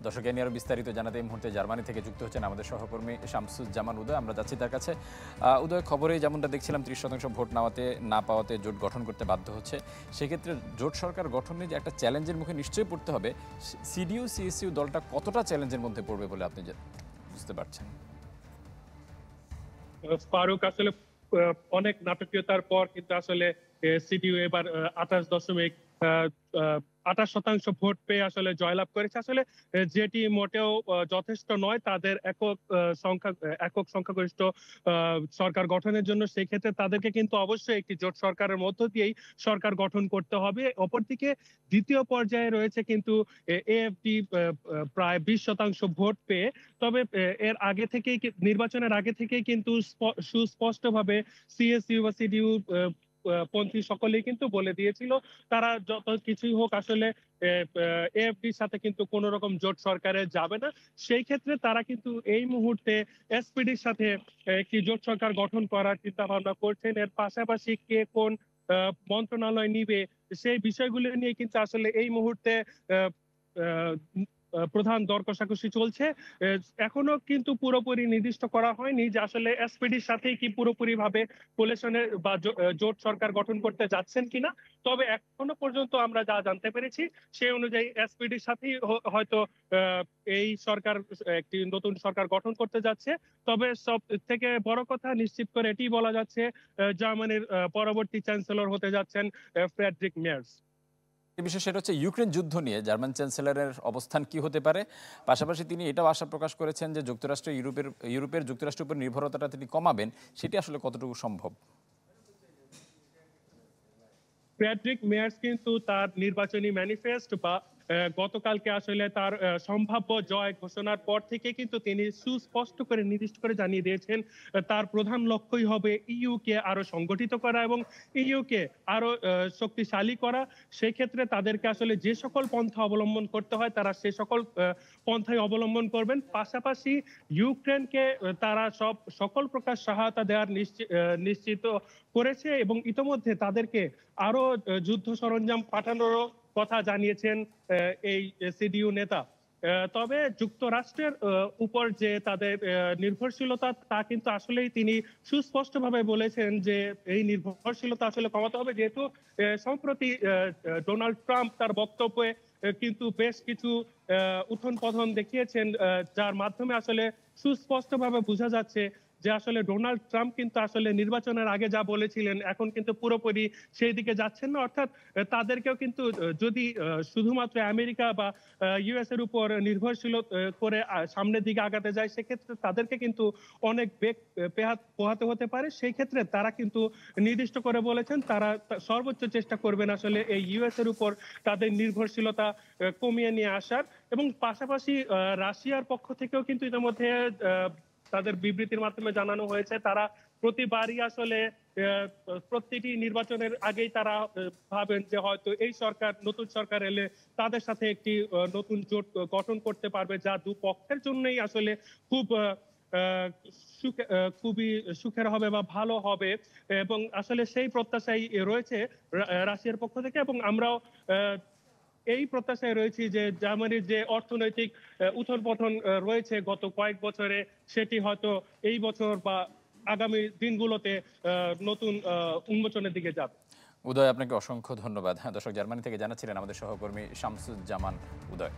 দর্শক, এ নিয়ে আরও বিস্তারিত জানাতে এই মুহূর্তে জার্মানি থেকে যুক্ত হচ্ছেন আমাদের সহকর্মী শামসুজ্জামান উদয়। আমরা যাচ্ছি তার কাছে। উদয়, খবরে যেমনটা দেখছিলাম 30% ভোট না পাওয়াতে জোট গঠন করতে বাধ্য হচ্ছে। সেক্ষেত্রে জোট সরকার গঠনে যে একটা চ্যালেঞ্জের মুখে নিশ্চয়ই পড়তে হবে, সিডিইউ সিএসইউ দলটা কতটা চ্যালেঞ্জের মধ্যে পড়বে বলে আপনি বুঝতে পারছেন? ফারুক, আসলে অনেক নাটকীয়তার পর কিন্তু আসলে সিডিইউ এবার 28% ভোট পেয়ে আসলে জয়লাভ করেছে। আসলে যেটি মোটেও যথেষ্ট নয় তাদের একক সংখ্যাগরিষ্ঠ সরকার গঠনের জন্য। সেই ক্ষেত্রে তাদেরকে কিন্তু অবশ্যই একটি জোট সরকারের মধ্য দিয়েই সরকার গঠন করতে হবে। অপরদিকে দ্বিতীয় পর্যায়ে রয়েছে কিন্তু এএফডি প্রায় 20% ভোট পেয়ে। তবে এর আগে থেকেই নির্বাচনের আগে থেকেই কিন্তু সুস্পষ্টভাবে সিএসইউ বা সিডিইউ পন্থী সকলেই কিন্তু বলে দিয়েছিল তারা যত কিছুই হোক আসলে এএফডির সাথে কিন্তু কোন রকম জোট সরকারে যাবে না। সেই ক্ষেত্রে তারা কিন্তু এই মুহূর্তে এসপিডির সাথে একটি জোট সরকার গঠন করার চিন্তা ভাবনা করছেন। এর পাশাপাশি কে কোন মন্ত্রণালয় নিবে সেই বিষয়গুলো নিয়ে কিন্তু আসলে এই মুহূর্তে আহ, আহ, প্রধান দর কষাকষি চলছে। এখনো কিন্তু পুরোপুরি নির্দিষ্ট করা হয়নি যে আসলে এসপিডির সাথেই কি পুরোপুরি ভাবে কোলেশনের বা জোট সরকার গঠন করতে যাচ্ছেন কিনা। তবে এখনো পর্যন্ত আমরা যা জানতে পেরেছি সেই অনুযায়ী এসপিডির সাথেই হয়তো আহ, এই সরকার একটি নতুন সরকার গঠন করতে যাচ্ছে। তবে সব থেকে বড় কথা নিশ্চিত করে এটি বলা যাচ্ছে জার্মানির পরবর্তী চ্যান্সেলর হতে যাচ্ছেন ফ্রেডরিক মেয়ার্স। বিষয় সেটা হচ্ছে ইউক্রেন যুদ্ধ নিয়ে জার্মান চ্যান্সেলরের অবস্থান কি হতে পারে। পাশাপাশি তিনি এটাও আশা প্রকাশ করেছেন যে ইউরোপের যুক্তরাষ্ট্রের উপর নির্ভরতাটা তিনি কমাবেন। সেটি আসলে কতটুকু সম্ভব? ফ্রেডরিক মেয়ার্স কিন্তু তার নির্বাচনী ম্যানিফেস্ট বা গতকালকে আসলে তার সম্ভাব্য জয় ঘোষণার পর থেকে কিন্তু তিনি সুস্পষ্ট করে নির্দিষ্ট করে জানিয়ে দিয়েছেন তার প্রধান লক্ষ্যই হবে ইইউ কে আরো সংগঠিত করা এবং ইইউ কে আরো শক্তিশালী করা। সেই ক্ষেত্রে তাদেরকে আসলে যে সকল পন্থা অবলম্বন করতে হয় তারা সে সকল পন্থাই অবলম্বন করবেন। পাশাপাশি ইউক্রেনকে তারা সকল প্রকার সহায়তা দেওয়ার নিশ্চিত করেছে এবং ইতোমধ্যে তাদেরকে আরো যুদ্ধ সরঞ্জাম পাঠানোরও কথা জানিয়েছেন এই সিডিইউ নেতা। তবে যুক্তরাষ্ট্রের উপর যে তাদের নির্ভরশীলতা তা কিন্তু আসলেই তিনি সুস্পষ্টভাবে বলেছেন যে এই নির্ভরশীলতা আসলে কমাতে হবে, যেহেতু সম্প্রতি ডোনাল্ড ট্রাম্প তার বক্তব্যে কিন্তু বেশ কিছু উত্থান পতন দেখিয়েছেন, যার মাধ্যমে আসলে সুস্পষ্টভাবে বোঝা যাচ্ছে যে আসলে ডোনাল্ড ট্রাম্প কিন্তু আসলে নির্বাচনের আগে যা বলেছিলেন এখন কিন্তু পুরোপুরি সেই দিকে যাচ্ছেন না। অর্থাৎ তাদেরকেও কিন্তু যদি শুধুমাত্র আমেরিকা বা ইউএস এর উপর নির্ভরশীল করে সামনের দিকে আগাতে যায় সেক্ষেত্রে তাদেরকে কিন্তু অনেক বেগ পোহাতে হতে পারে। সেই ক্ষেত্রে তারা কিন্তু নির্দিষ্ট করে বলেছেন তারা সর্বোচ্চ চেষ্টা করবেন আসলে এই ইউএস এর উপর তাদের নির্ভরশীলতা কমিয়ে নিয়ে আসার। এবং পাশাপাশি রাশিয়ার পক্ষ থেকেও কিন্তু ইতিমধ্যে তাদের বিবৃতির মাধ্যমে জানানো হয়েছে তারা প্রতিবারই আসলে প্রতিটি নির্বাচনের আগেই তারা ভাবেন যে হয়তো এই নতুন সরকার এলে তাদের সাথে একটি নতুন জোট গঠন করতে পারবে, যা দুপক্ষের জন্যই আসলে খুব খুবই সুখের হবে বা ভালো হবে। এবং আসলে সেই প্রত্যাশাই রয়েছে রাশিয়ার পক্ষ থেকে। এবং আমরাও এই প্রত্যাশায় রয়েছি যে জার্মানির যে অর্থনৈতিক উথল পতন রয়েছে গত কয়েক বছরে সেটি হয়তো এই বছর বা আগামী দিনগুলোতে নতুন উন্মোচনের দিকে যাবে। উদয়, আপনাকে অসংখ্য ধন্যবাদ। দর্শক, জার্মানি থেকে জানাচ্ছিলেন আমাদের সহকর্মী শামসুজ্জামান উদয়।